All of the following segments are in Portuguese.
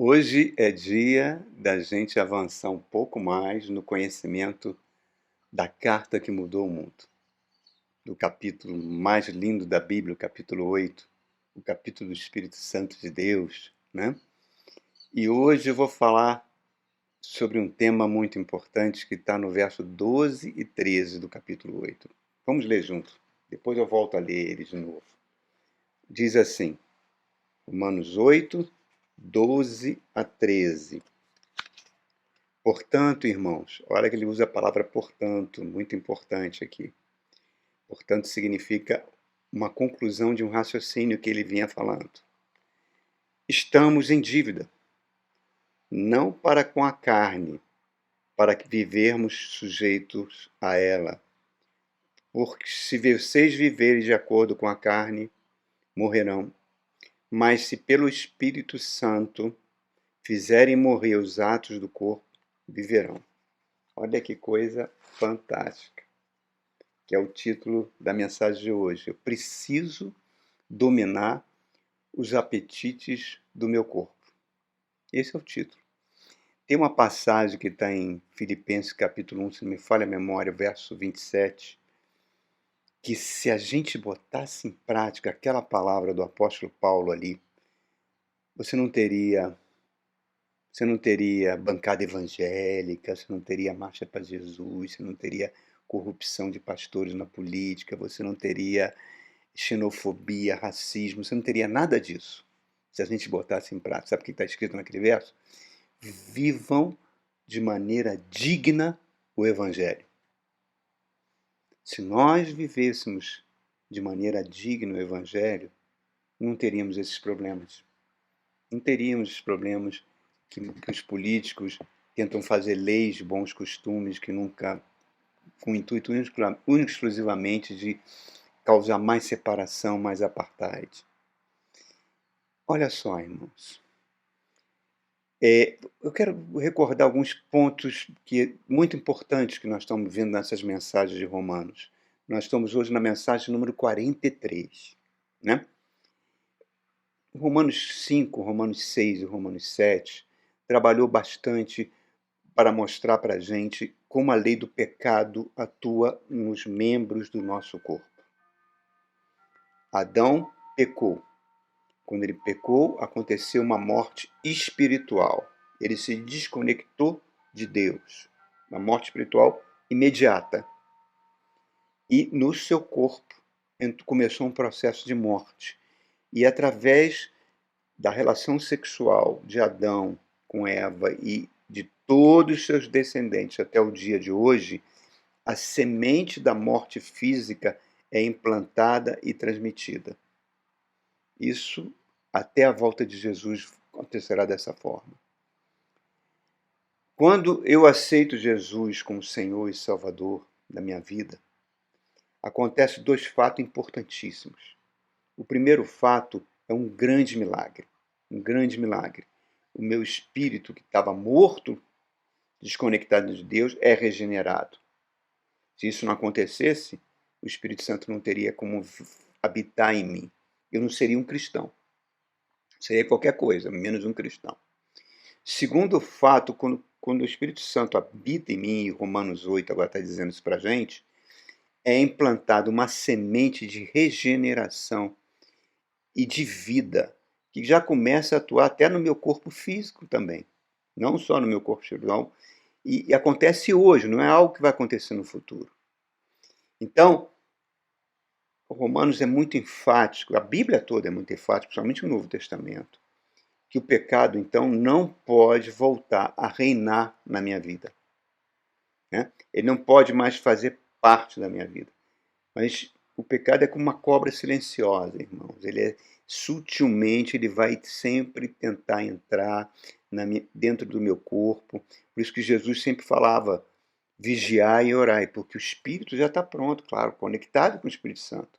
Hoje é dia da gente avançar um pouco mais no conhecimento da carta que mudou o mundo, do capítulo mais lindo da Bíblia, o capítulo 8, o capítulo do Espírito Santo de Deus, né? E hoje eu vou falar sobre um tema muito importante que está no verso 12 e 13 do capítulo 8. Vamos ler junto, depois eu volto a ler ele de novo. Diz assim, Romanos 8, 12 a 13. Portanto, irmãos, olha que ele usa a palavra portanto, muito importante aqui. Portanto, significa uma conclusão de um raciocínio que ele vinha falando. Estamos em dívida, não para com a carne, para que vivermos sujeitos a ela. Porque se vocês viverem de acordo com a carne, morrerão. Mas se pelo Espírito Santo fizerem morrer os atos do corpo, viverão. Olha que coisa fantástica, que é o título da mensagem de hoje. Eu preciso dominar os apetites do meu corpo. Esse é o título. Tem uma passagem que está em Filipenses capítulo 1, se não me falha a memória, verso 27, que se a gente botasse em prática aquela palavra do apóstolo Paulo ali, você não teria bancada evangélica, você não teria marcha para Jesus, você não teria corrupção de pastores na política, você não teria xenofobia, racismo, você não teria nada disso se a gente botasse em prática. Sabe o que está escrito naquele verso? Vivam de maneira digna o Evangelho. Se nós vivêssemos de maneira digna o Evangelho, não teríamos esses problemas. Não teríamos os problemas que os políticos tentam fazer leis de bons costumes que nunca, com o intuito único e exclusivamente de causar mais separação, mais apartheid. Olha só, irmãos. Eu quero recordar alguns pontos muito importantes que nós estamos vendo nessas mensagens de Romanos. Nós estamos hoje na mensagem número 43, né? Romanos 5, Romanos 6 e Romanos 7 trabalhou bastante para mostrar para a gente como a lei do pecado atua nos membros do nosso corpo. Adão pecou. Quando ele pecou, aconteceu uma morte espiritual. Ele se desconectou de Deus. Uma morte espiritual imediata. E no seu corpo começou um processo de morte. E através da relação sexual de Adão com Eva e de todos os seus descendentes até o dia de hoje, a semente da morte física é implantada e transmitida. Isso, até a volta de Jesus, acontecerá dessa forma. Quando eu aceito Jesus como Senhor e Salvador da minha vida, acontecem dois fatos importantíssimos. O primeiro fato é um grande milagre. Um grande milagre. O meu espírito, que estava morto, desconectado de Deus, é regenerado. Se isso não acontecesse, o Espírito Santo não teria como habitar em mim. Eu não seria um cristão. Seria qualquer coisa, menos um cristão. Segundo fato, quando o Espírito Santo habita em mim, e Romanos 8 agora está dizendo isso para a gente, é implantada uma semente de regeneração e de vida, que já começa a atuar até no meu corpo físico também, não só no meu corpo espiritual, e acontece hoje, não é algo que vai acontecer no futuro. Então, o Romanos é muito enfático, a Bíblia toda é muito enfática, principalmente o Novo Testamento, que o pecado, então, não pode voltar a reinar na minha vida. Né? Ele não pode mais fazer parte da minha vida. Mas o pecado é como uma cobra silenciosa, irmãos. Sutilmente, ele vai sempre tentar entrar dentro do meu corpo. Por isso que Jesus sempre falava, vigiai e orai, porque o espírito já está pronto, claro, conectado com o Espírito Santo.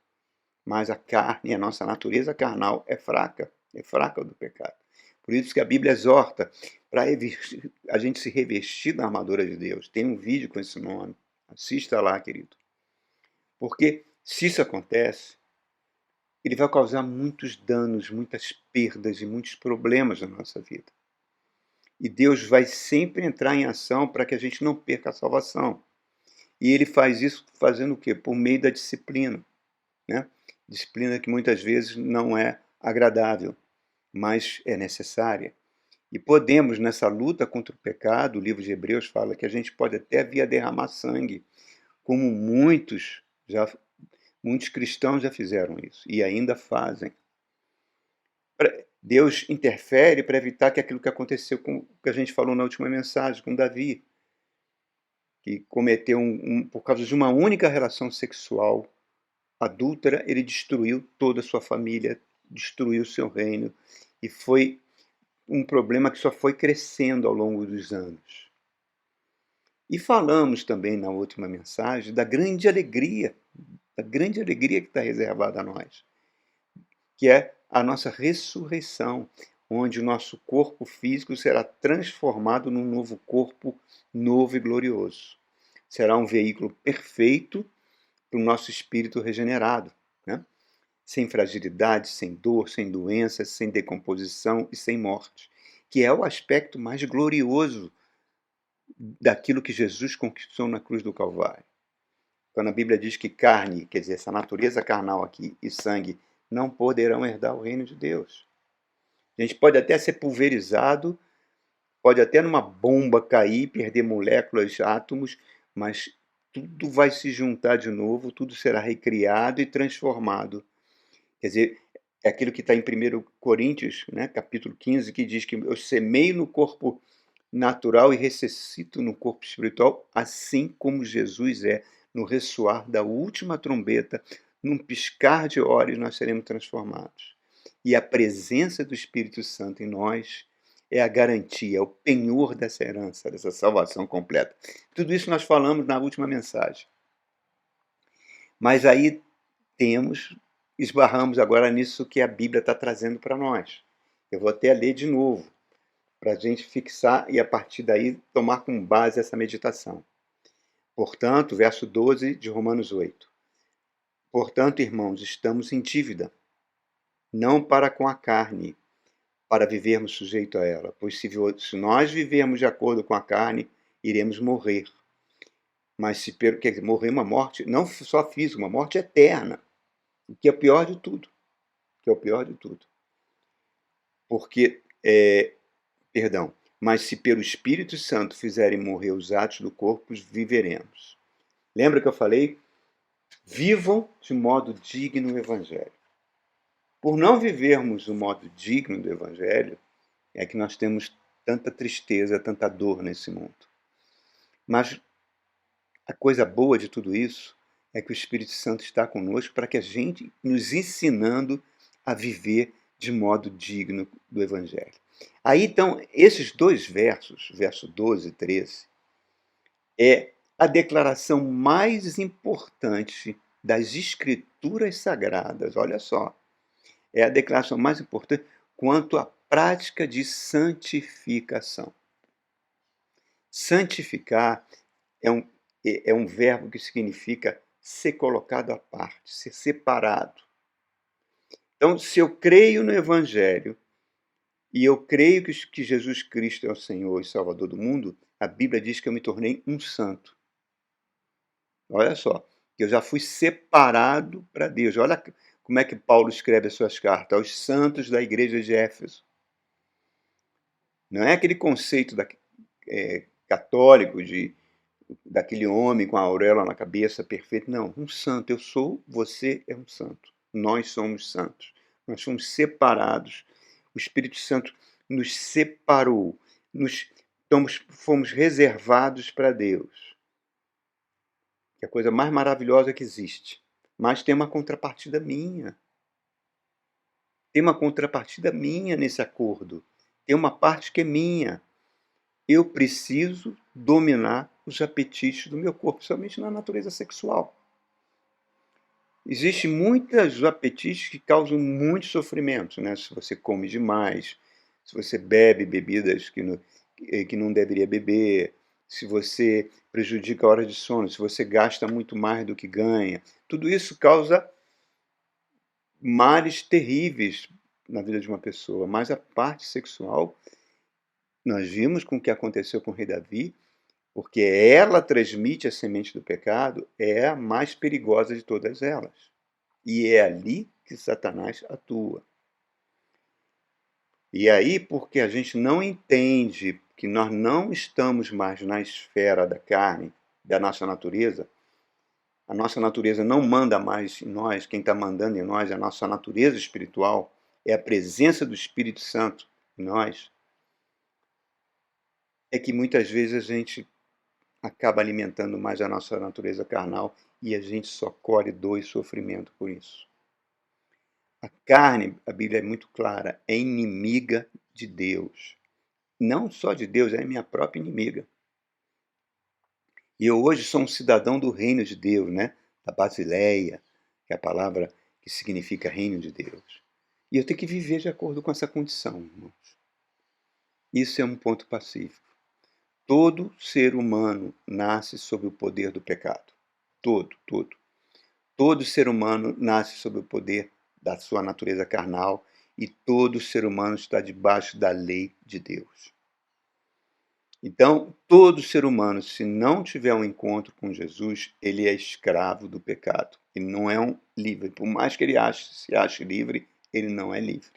Mas a carne, a nossa natureza carnal é fraca do pecado. Por isso que a Bíblia exorta para a gente se revestir da armadura de Deus. Tem um vídeo com esse nome. Assista lá, querido. Porque se isso acontece, ele vai causar muitos danos, muitas perdas e muitos problemas na nossa vida. E Deus vai sempre entrar em ação para que a gente não perca a salvação. E ele faz isso fazendo o quê? Por meio da disciplina, né? Disciplina que muitas vezes não é agradável, mas é necessária. E podemos, nessa luta contra o pecado, o livro de Hebreus fala que a gente pode até vir a derramar sangue, como muitos cristãos já fizeram isso e ainda fazem. Deus interfere para evitar que aquilo que aconteceu com o que a gente falou na última mensagem, com Davi, que cometeu por causa de uma única relação sexual adúltera, ele destruiu toda a sua família, destruiu o seu reino, e foi um problema que só foi crescendo ao longo dos anos. E falamos também na última mensagem da grande alegria que está reservada a nós, que é a nossa ressurreição, onde o nosso corpo físico será transformado num novo corpo novo e glorioso. Será um veículo perfeito para o nosso espírito regenerado, né? Sem fragilidade, sem dor, sem doenças, sem decomposição e sem morte, que é o aspecto mais glorioso daquilo que Jesus conquistou na cruz do Calvário. Quando a Bíblia diz que carne, quer dizer, essa natureza carnal aqui, e sangue, não poderão herdar o reino de Deus. A gente pode até ser pulverizado, pode até numa bomba cair, perder moléculas, átomos, mas tudo vai se juntar de novo, tudo será recriado e transformado. Quer dizer, é aquilo que está em 1 Coríntios, né, capítulo 15, que diz que eu semeio no corpo natural e ressuscito no corpo espiritual, assim como Jesus é. No ressoar da última trombeta, num piscar de olhos, nós seremos transformados. E a presença do Espírito Santo em nós é a garantia, é o penhor dessa herança, dessa salvação completa. Tudo isso nós falamos na última mensagem. Mas aí esbarramos agora nisso que a Bíblia está trazendo para nós. Eu vou até ler de novo, para a gente fixar e a partir daí tomar como base essa meditação. Portanto, verso 12 de Romanos 8. Portanto, irmãos, estamos em dívida, não para com a carne, para vivermos sujeito a ela, pois se nós vivermos de acordo com a carne, iremos morrer. Mas quer dizer, morrer uma morte, não só física, uma morte eterna, o que é o pior de tudo. Que é o pior de tudo. Porque, mas se pelo Espírito Santo fizerem morrer os atos do corpo, viveremos. Lembra que eu falei? Vivam de modo digno o Evangelho. Por não vivermos o modo digno do Evangelho, é que nós temos tanta tristeza, tanta dor nesse mundo. Mas a coisa boa de tudo isso é que o Espírito Santo está conosco para que a gente nos ensinando a viver de modo digno do Evangelho. Aí, então, esses dois versos, verso 12 e 13, é a declaração mais importante das Escrituras Sagradas. Olha só, é a declaração mais importante quanto à prática de santificação. Santificar é um verbo que significa ser colocado à parte, ser separado. Então, se eu creio no Evangelho e eu creio que Jesus Cristo é o Senhor e Salvador do mundo, a Bíblia diz que eu me tornei um santo. Olha só, que eu já fui separado para Deus. Olha como é que Paulo escreve as suas cartas aos santos da igreja de Éfeso. Não é aquele conceito católico daquele homem com a auréola na cabeça, perfeito. Não, um santo. Eu sou, você é um santo. Nós somos santos. Nós somos separados. O Espírito Santo nos separou. Fomos reservados para Deus. Que é a coisa mais maravilhosa que existe. Mas tem uma contrapartida minha. Tem uma contrapartida minha nesse acordo. Tem uma parte que é minha. Eu preciso dominar os apetites do meu corpo, principalmente na natureza sexual. Existem muitos apetites que causam muito sofrimento, né? Se você come demais, se você bebe bebidas que não deveria beber, se você prejudica a hora de sono, se você gasta muito mais do que ganha. Tudo isso causa males terríveis na vida de uma pessoa, mas a parte sexual Nós vimos com o que aconteceu com o rei Davi, porque ela transmite a semente do pecado, é a mais perigosa de todas elas. E é ali que Satanás atua. E aí, porque a gente não entende que nós não estamos mais na esfera da carne, da nossa natureza, a nossa natureza não manda mais em nós, quem está mandando em nós é a nossa natureza espiritual, é a presença do Espírito Santo em nós, é que muitas vezes a gente acaba alimentando mais a nossa natureza carnal e a gente só colhe dor e sofrimento por isso. A carne, a Bíblia é muito clara, é inimiga de Deus. Não só de Deus, é minha própria inimiga. E eu hoje sou um cidadão do reino de Deus, né? Da Basileia, que é a palavra que significa reino de Deus. E eu tenho que viver de acordo com essa condição, irmãos. Isso é um ponto pacífico. Todo ser humano nasce sob o poder do pecado. Todo, todo. Todo ser humano nasce sob o poder da sua natureza carnal e todo ser humano está debaixo da lei de Deus. Então, todo ser humano, se não tiver um encontro com Jesus, ele é escravo do pecado. Ele não é um livre. Por mais que ele se ache livre, ele não é livre.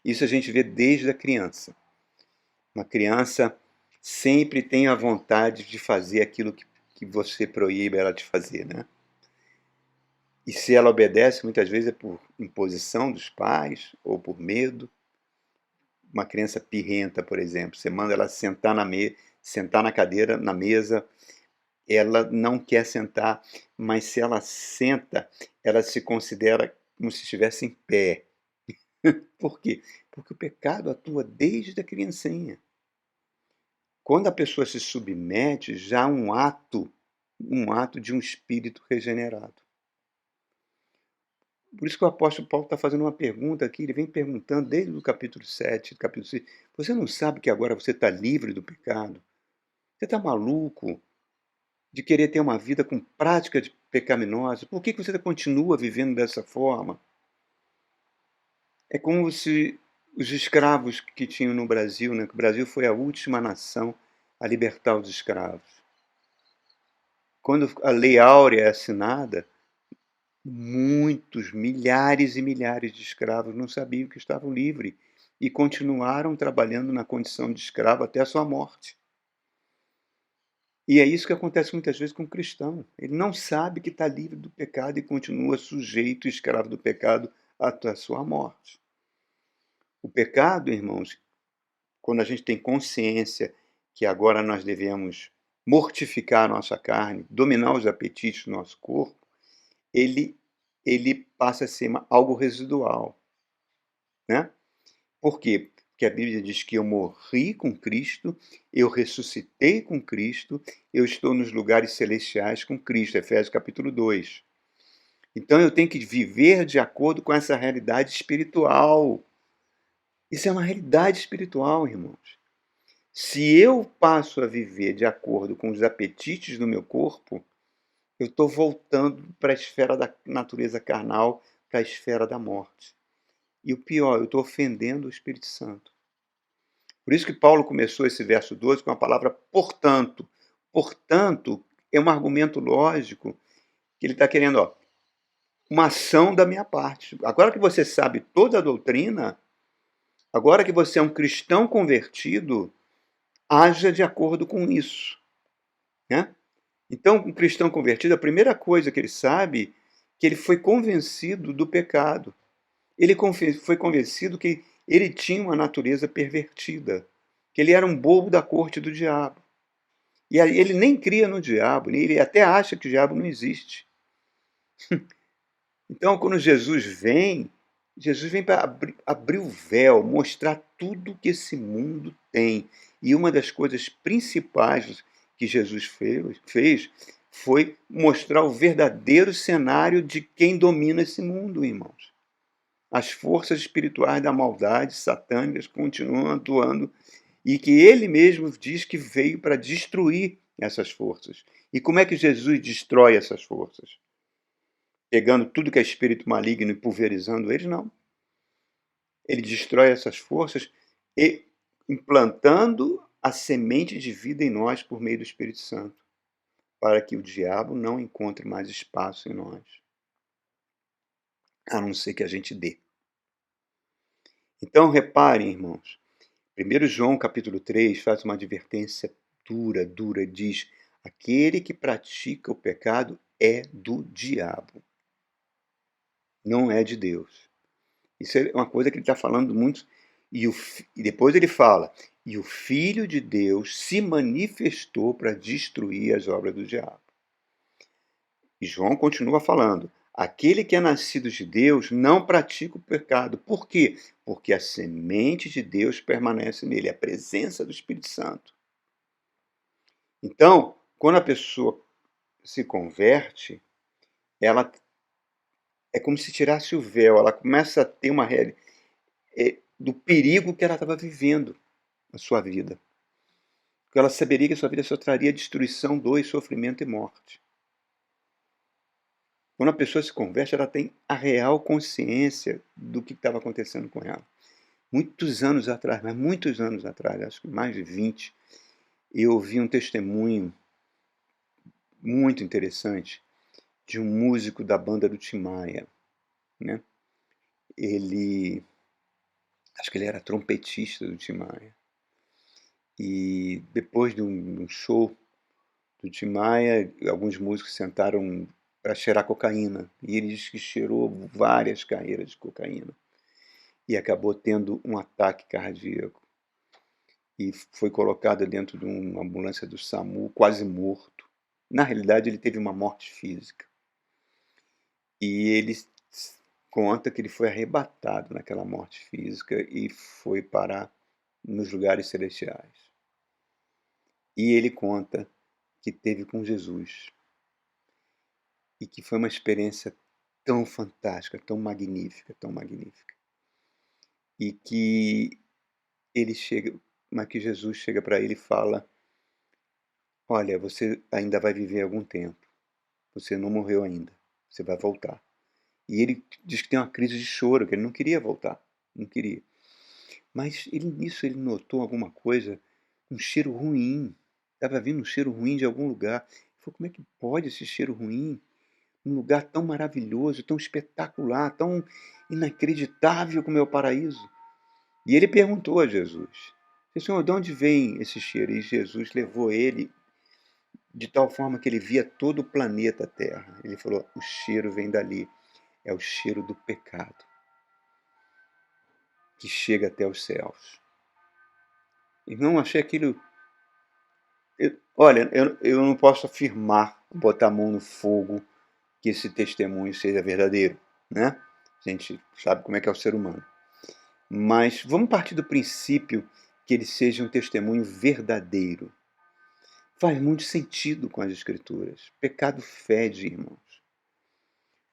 Isso a gente vê desde a criança. Uma criança sempre tem a vontade de fazer aquilo que você proíbe ela de fazer, né? E se ela obedece, muitas vezes é por imposição dos pais ou por medo. Uma criança pirrenta, por exemplo, você manda ela sentar na cadeira, na mesa, ela não quer sentar, mas se ela senta, ela se considera como se estivesse em pé. Por quê? Porque o pecado atua desde a criancinha. Quando a pessoa se submete, já há um ato de um espírito regenerado. Por isso que o apóstolo Paulo está fazendo uma pergunta aqui, ele vem perguntando desde o capítulo 7, capítulo 6, você não sabe que agora você está livre do pecado? Você está maluco de querer ter uma vida com prática pecaminosa? Por que você continua vivendo dessa forma? É como se os escravos que tinham no Brasil, né, que o Brasil foi a última nação a libertar os escravos. Quando a Lei Áurea é assinada, muitos, milhares e milhares de escravos não sabiam que estavam livres e continuaram trabalhando na condição de escravo até a sua morte. E é isso que acontece muitas vezes com o cristão. Ele não sabe que está livre do pecado e continua sujeito, escravo do pecado até a sua morte. O pecado, irmãos, quando a gente tem consciência que agora nós devemos mortificar a nossa carne, dominar os apetites do nosso corpo, ele passa a ser algo residual, né? Por quê? Porque a Bíblia diz que eu morri com Cristo, eu ressuscitei com Cristo, eu estou nos lugares celestiais com Cristo, Efésios capítulo 2. Então eu tenho que viver de acordo com essa realidade espiritual. Isso é uma realidade espiritual, irmãos. Se eu passo a viver de acordo com os apetites do meu corpo, eu estou voltando para a esfera da natureza carnal, para a esfera da morte. E o pior, eu estou ofendendo o Espírito Santo. Por isso que Paulo começou esse verso 12 com a palavra portanto. Portanto, é um argumento lógico que ele está querendo, uma ação da minha parte. Agora que você sabe toda a doutrina, agora que você é um cristão convertido, haja de acordo com isso, né? Então, um cristão convertido, a primeira coisa que ele sabe é que ele foi convencido do pecado. Ele foi convencido que ele tinha uma natureza pervertida, que ele era um bobo da corte do diabo. E aí ele nem cria no diabo, ele até acha que o diabo não existe. Então, quando Jesus vem para abrir o véu, mostrar tudo que esse mundo tem. E uma das coisas principais que Jesus fez foi mostrar o verdadeiro cenário de quem domina esse mundo, irmãos. As forças espirituais da maldade satânicas continuam atuando e que ele mesmo diz que veio para destruir essas forças. E como é que Jesus destrói essas forças? Pegando tudo que é espírito maligno e pulverizando eles? Não. Ele destrói essas forças e implantando a semente de vida em nós por meio do Espírito Santo, para que o diabo não encontre mais espaço em nós, a não ser que a gente dê. Então, reparem, irmãos, 1 João capítulo 3 faz uma advertência dura, diz: aquele que pratica o pecado é do diabo, não é de Deus. Isso é uma coisa que ele está falando muito. E depois ele fala: e o Filho de Deus se manifestou para destruir as obras do diabo. E João continua falando: aquele que é nascido de Deus não pratica o pecado. Por quê? Porque a semente de Deus permanece nele, a presença do Espírito Santo. Então, quando a pessoa se converte, ela é como se tirasse o véu, ela começa a ter uma realidade do perigo que ela estava vivendo na sua vida. Porque ela saberia que a sua vida só traria destruição, dor, sofrimento e morte. Quando a pessoa se converte, ela tem a real consciência do que estava acontecendo com ela. Muitos anos atrás, mas muitos anos atrás, acho que mais de 20, eu ouvi um testemunho muito interessante de um músico da banda do Tim Maia, né? Acho que ele era trompetista do Tim Maia. E depois de um show do Tim Maia, alguns músicos sentaram para cheirar cocaína. E ele disse que cheirou várias carreiras de cocaína. E acabou tendo um ataque cardíaco. E foi colocado dentro de uma ambulância do SAMU, quase morto. Na realidade, ele teve uma morte física. E ele conta que ele foi arrebatado naquela morte física e foi parar nos lugares celestiais. E ele conta que teve com Jesus. E que foi uma experiência tão fantástica, tão magnífica, tão magnífica. E que ele chega, mas que Jesus chega para ele e fala: olha, você ainda vai viver algum tempo. Você não morreu ainda. Você vai voltar. E ele diz que tem uma crise de choro, que ele não queria voltar. Não queria. Mas nisso ele notou alguma coisa, um cheiro ruim. Estava vindo um cheiro ruim de algum lugar. Ele falou: como é que pode esse cheiro ruim? Um lugar tão maravilhoso, tão espetacular, tão inacreditável como é o paraíso. E ele perguntou a Jesus: Senhor, de onde vem esse cheiro? E Jesus levou ele de tal forma que ele via todo o planeta Terra. Ele falou: o cheiro vem dali, é o cheiro do pecado, que chega até os céus. Irmão, achei aquilo. Olha, eu não posso afirmar, botar a mão no fogo, que esse testemunho seja verdadeiro, né? A gente sabe como é que é o ser humano. Mas vamos partir do princípio que ele seja um testemunho verdadeiro. Faz muito sentido com as Escrituras. Pecado fede, irmãos.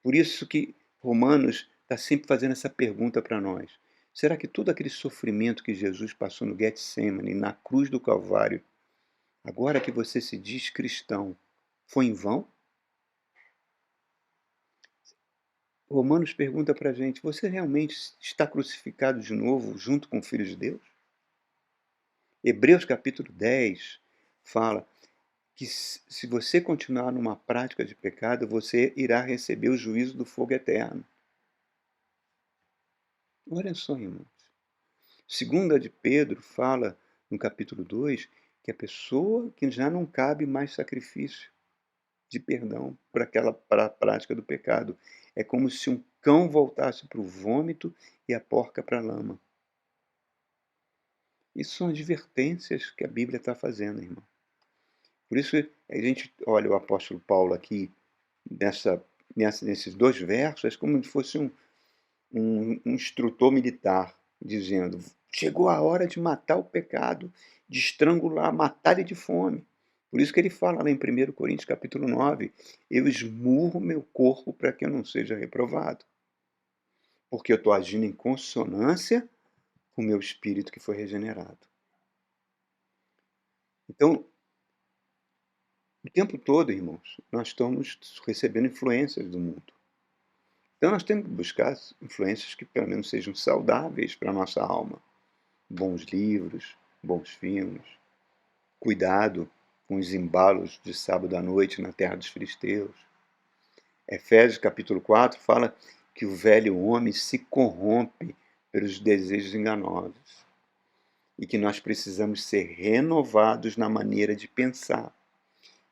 Por isso que Romanos está sempre fazendo essa pergunta para nós. Será que todo aquele sofrimento que Jesus passou no Getsemane, na cruz do Calvário, agora que você se diz cristão, foi em vão? Romanos pergunta para a gente: você realmente está crucificado de novo junto com o Filho de Deus? Hebreus capítulo 10 fala que se você continuar numa prática de pecado, você irá receber o juízo do fogo eterno. Olha só, irmãos. Segunda de Pedro fala, no capítulo 2, que a pessoa que já não cabe mais sacrifício de perdão para a prática do pecado. É como se um cão voltasse para o vômito e a porca para a lama. Isso são advertências que a Bíblia está fazendo, irmão. Por isso a gente olha o apóstolo Paulo aqui, nesses dois versos, é como se fosse um instrutor militar, dizendo: chegou a hora de matar o pecado, de estrangular, matar ele de fome. Por isso que ele fala lá em 1 Coríntios capítulo 9, eu esmurro meu corpo para que eu não seja reprovado. Porque eu estou agindo em consonância com o meu espírito que foi regenerado. Então, o tempo todo, irmãos, nós estamos recebendo influências do mundo. Então nós temos que buscar influências que pelo menos sejam saudáveis para a nossa alma. Bons livros, bons filmes, cuidado com os embalos de sábado à noite na terra dos filisteus. Efésios capítulo 4 fala que o velho homem se corrompe pelos desejos enganosos e que nós precisamos ser renovados na maneira de pensar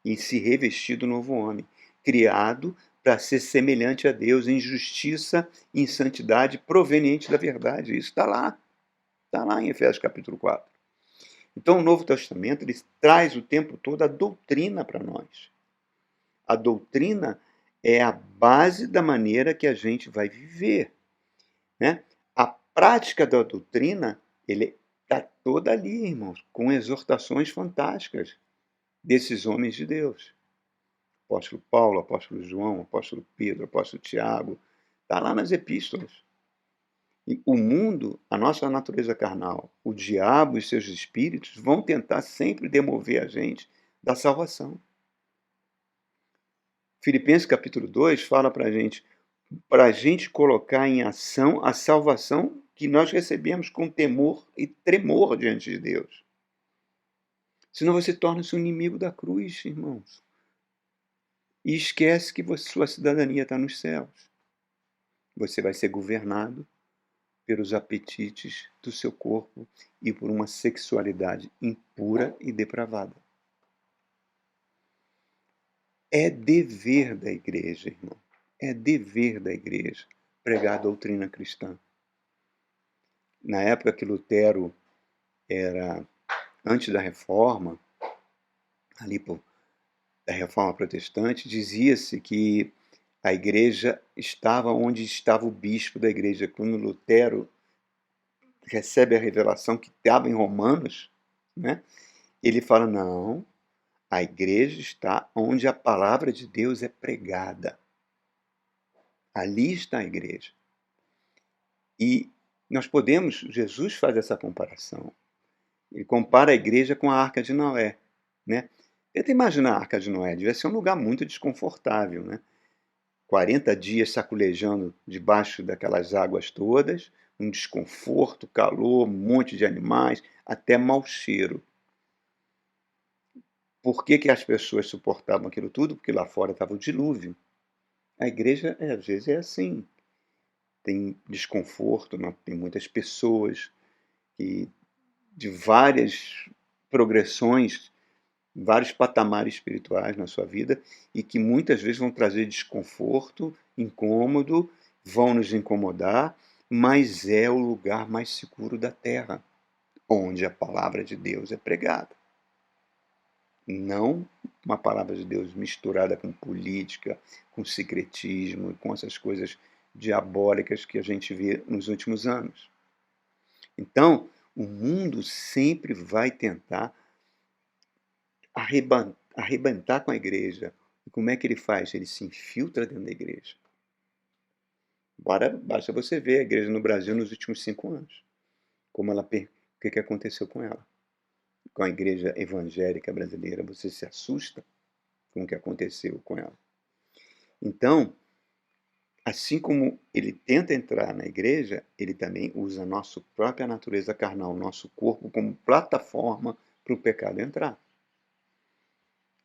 e se revestir do novo homem, criado para ser semelhante a Deus em justiça e em santidade proveniente da verdade. Isso está lá em Efésios capítulo 4. Então o Novo Testamento ele traz o tempo todo a doutrina para nós. A doutrina é a base da maneira que a gente vai viver, né? A prática da doutrina ele está toda ali, irmãos, com exortações fantásticas desses homens de Deus. Apóstolo Paulo, apóstolo João, apóstolo Pedro, apóstolo Tiago, está lá nas epístolas. E o mundo, a nossa natureza carnal, o diabo e seus espíritos vão tentar sempre demover a gente da salvação. Filipenses capítulo 2 fala para a gente colocar em ação a salvação que nós recebemos com temor e tremor diante de Deus. Senão você torna-se um inimigo da cruz, irmãos. E esquece que sua cidadania está nos céus. Você vai ser governado pelos apetites do seu corpo e por uma sexualidade impura e depravada. É dever da igreja, irmão. É dever da igreja pregar a doutrina cristã. Na época que Lutero era antes da reforma, da reforma protestante, dizia-se que a igreja estava onde estava o bispo da igreja. Quando Lutero recebe a revelação que estava em Romanos, né, ele fala, não, a igreja está onde a palavra de Deus é pregada. Ali está a igreja. E nós podemos, Jesus faz essa comparação. Ele compara a igreja com a Arca de Noé, né? Tenta imaginar a Arca de Noé, devia ser um lugar muito desconfortável, né? 40 dias saculejando debaixo daquelas águas todas, um desconforto, calor, um monte de animais, até mau cheiro. Por que as pessoas suportavam aquilo tudo? Porque lá fora estava o dilúvio. A igreja, às vezes, é assim. Tem desconforto, tem muitas pessoas que, de várias progressões, vários patamares espirituais na sua vida e que muitas vezes vão trazer desconforto, incômodo, vão nos incomodar, mas é o lugar mais seguro da terra, onde a palavra de Deus é pregada. Não uma palavra de Deus misturada com política, com secretismo, com essas coisas diabólicas que a gente vê nos últimos anos. Então, o mundo sempre vai tentar arrebentar com a igreja. E como é que ele faz? Ele se infiltra dentro da igreja. Basta você ver a igreja no Brasil nos últimos 5 anos. O que aconteceu com ela? Com a igreja evangélica brasileira, você se assusta com o que aconteceu com ela. Então, assim como ele tenta entrar na igreja, ele também usa a nossa própria natureza carnal, nosso corpo, como plataforma para o pecado entrar.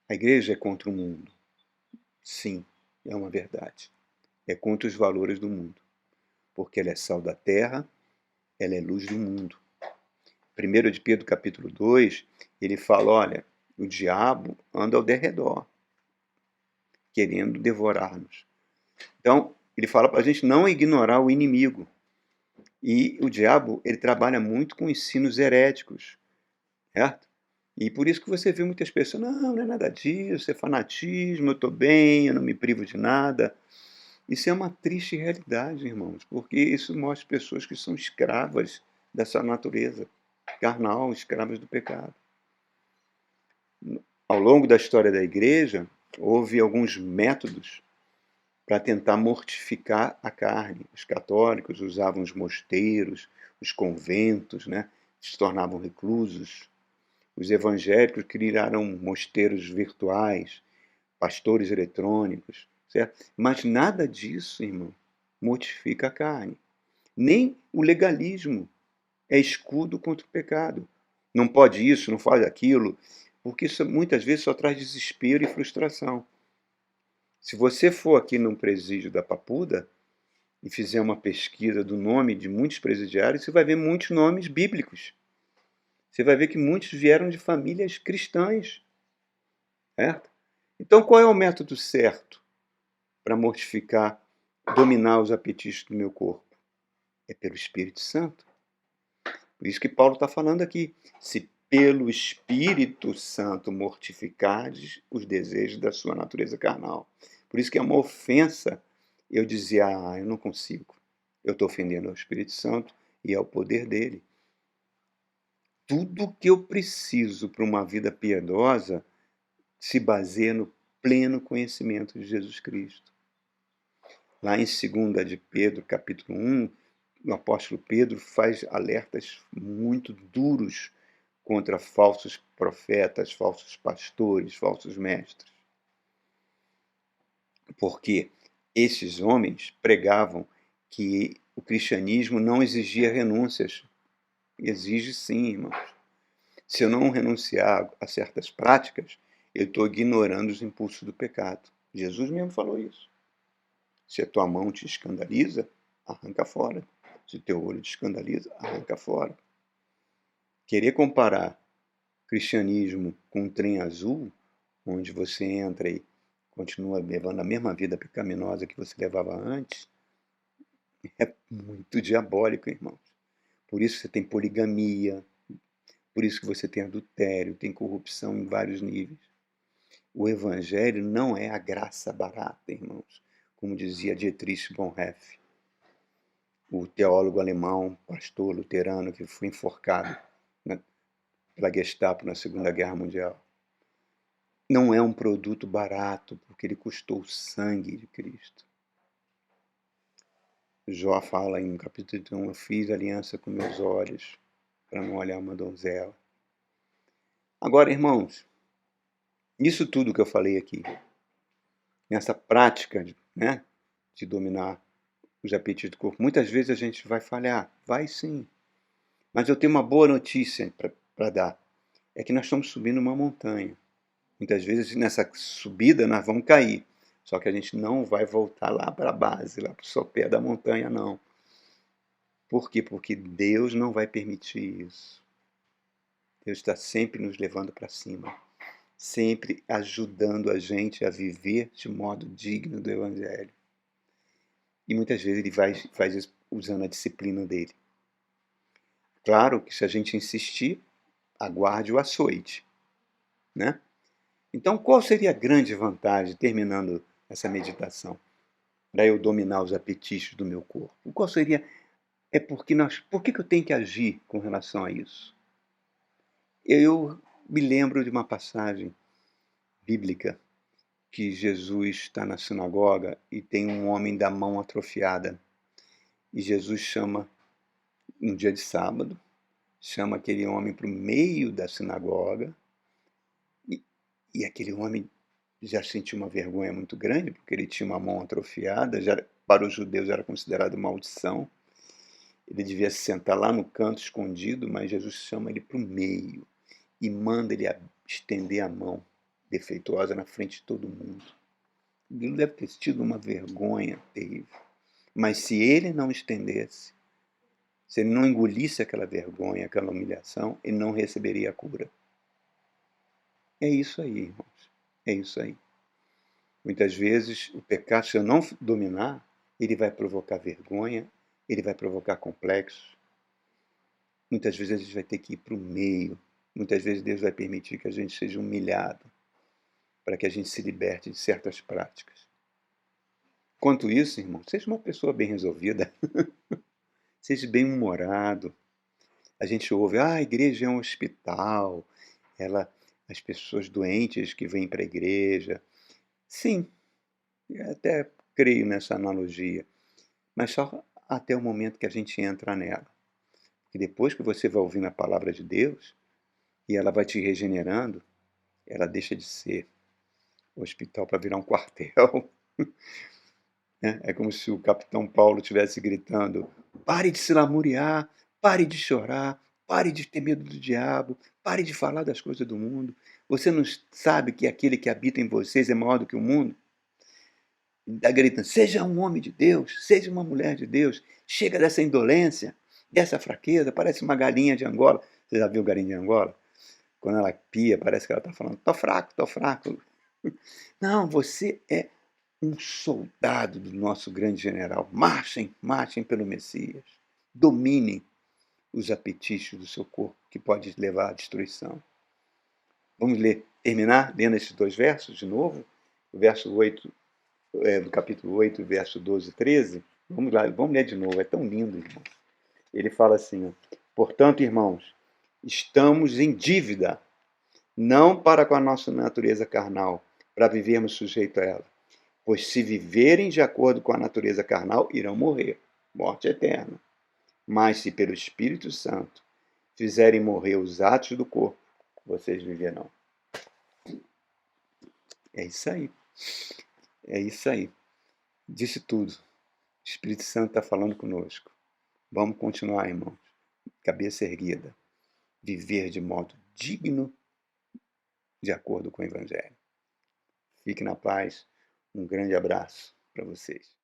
A igreja é contra o mundo. Sim, é uma verdade. É contra os valores do mundo. Porque ela é sal da terra, ela é luz do mundo. 1 de Pedro capítulo 2, ele fala, olha, o diabo anda ao derredor, querendo devorar-nos. Então, ele fala para a gente não ignorar o inimigo. E o diabo, ele trabalha muito com ensinos heréticos, certo? E por isso que você vê muitas pessoas, não é nada disso, é fanatismo, eu estou bem, eu não me privo de nada. Isso é uma triste realidade, irmãos, porque isso mostra pessoas que são escravas dessa natureza carnal, escravas do pecado. Ao longo da história da igreja, houve alguns métodos para tentar mortificar a carne. Os católicos usavam os mosteiros, os conventos, né? Se tornavam reclusos. Os evangélicos criaram mosteiros virtuais, pastores eletrônicos, certo? Mas nada disso, irmão, mortifica a carne. Nem o legalismo é escudo contra o pecado. não pode isso, não faz aquilo, porque isso muitas vezes só traz desespero e frustração. Se você for aqui num presídio da Papuda e fizer uma pesquisa do nome de muitos presidiários, você vai ver muitos nomes bíblicos. Você vai ver que muitos vieram de famílias cristãs, certo? Então, qual é o método certo para mortificar, dominar os apetites do meu corpo? É pelo Espírito Santo. Por isso que Paulo está falando aqui. Se pelo Espírito Santo mortificardes os desejos da sua natureza carnal. Por isso que é uma ofensa eu dizer, eu não consigo. Eu estou ofendendo ao Espírito Santo e ao poder dele. Tudo que eu preciso para uma vida piedosa se baseia no pleno conhecimento de Jesus Cristo. Lá em 2 de Pedro, capítulo 1, o apóstolo Pedro faz alertas muito duros contra falsos profetas, falsos pastores, falsos mestres. Porque esses homens pregavam que o cristianismo não exigia renúncias. Exige sim, irmãos. Se eu não renunciar a certas práticas, eu estou ignorando os impulsos do pecado. Jesus mesmo falou isso. Se a tua mão te escandaliza, arranca fora. Se o teu olho te escandaliza, arranca fora. Querer comparar cristianismo com um trem azul, onde você entra e continua levando a mesma vida pecaminosa que você levava antes, é muito diabólico, irmãos. Por isso você tem poligamia, por isso que você tem adultério, tem corrupção em vários níveis. O evangelho não é a graça barata, irmãos, como dizia Dietrich Bonhoeffer, o teólogo alemão, pastor luterano que foi enforcado pela Gestapo na Segunda Guerra Mundial. Não é um produto barato, porque ele custou o sangue de Cristo. Jó fala em capítulo 1, eu fiz aliança com meus olhos para não olhar uma donzela. Agora, irmãos, isso tudo que eu falei aqui, nessa prática de dominar os apetites do corpo, muitas vezes a gente vai falhar. Vai sim. Mas eu tenho uma boa notícia para dar. É que nós estamos subindo uma montanha. Muitas vezes nessa subida nós vamos cair. Só que a gente não vai voltar lá para a base, lá para o sopé da montanha, não. Por quê? Porque Deus não vai permitir isso. Deus está sempre nos levando para cima. Sempre ajudando a gente a viver de modo digno do Evangelho. E muitas vezes ele faz isso usando a disciplina dele. Claro que se a gente insistir, aguarde o açoite, né? Então, qual seria a grande vantagem, terminando essa meditação, para eu dominar os apetites do meu corpo? Qual seria? Por que eu tenho que agir com relação a isso? Eu me lembro de uma passagem bíblica que Jesus está na sinagoga e tem um homem da mão atrofiada. E Jesus chama, no dia de sábado, chama aquele homem para o meio da sinagoga e aquele homem já sentiu uma vergonha muito grande, porque ele tinha uma mão atrofiada, para os judeus era considerado maldição. Ele devia se sentar lá no canto escondido, mas Jesus chama ele para o meio e manda ele estender a mão defeituosa na frente de todo mundo. Ele deve ter tido uma vergonha terrível. Mas se ele não estendesse, se ele não engolisse aquela vergonha, aquela humilhação, ele não receberia a cura. É isso aí, irmãos. É isso aí. Muitas vezes o pecado, se eu não dominar, ele vai provocar vergonha, ele vai provocar complexos. Muitas vezes a gente vai ter que ir para o meio. Muitas vezes Deus vai permitir que a gente seja humilhado para que a gente se liberte de certas práticas. Quanto isso, irmão, seja uma pessoa bem resolvida, seja bem-humorado. A gente ouve, a igreja é um hospital, as pessoas doentes que vêm para a igreja. Sim, eu até creio nessa analogia, mas só até o momento que a gente entra nela. E depois que você vai ouvindo a palavra de Deus, e ela vai te regenerando, ela deixa de ser hospital para virar um quartel. É como se o capitão Paulo estivesse gritando, pare de se lamuriar, pare de chorar, Pare de ter medo do diabo, pare de falar das coisas do mundo. Você não sabe que aquele que habita em vocês é maior do que o mundo? Está gritando, seja um homem de Deus, seja uma mulher de Deus. Chega dessa indolência, dessa fraqueza, parece uma galinha de Angola. Você já viu galinha de Angola? Quando ela pia, parece que ela está falando, tô fraco, tô fraco. Não, você é um soldado do nosso grande general. Marchem, marchem pelo Messias. Dominem os apetites do seu corpo, que pode levar à destruição. Vamos terminar lendo esses 2 versos de novo? O verso 8, do capítulo 8, verso 12 e 13. Vamos lá, vamos ler de novo, é tão lindo, irmão. Ele fala assim, ó, portanto, irmãos, estamos em dívida, não para com a nossa natureza carnal, para vivermos sujeito a ela. Pois se viverem de acordo com a natureza carnal, irão morrer, morte eterna. Mas se pelo Espírito Santo fizerem morrer os atos do corpo, vocês viverão. É isso aí. É isso aí. Disse tudo. O Espírito Santo está falando conosco. Vamos continuar, irmãos. Cabeça erguida. Viver de modo digno, de acordo com o Evangelho. Fique na paz. Um grande abraço para vocês.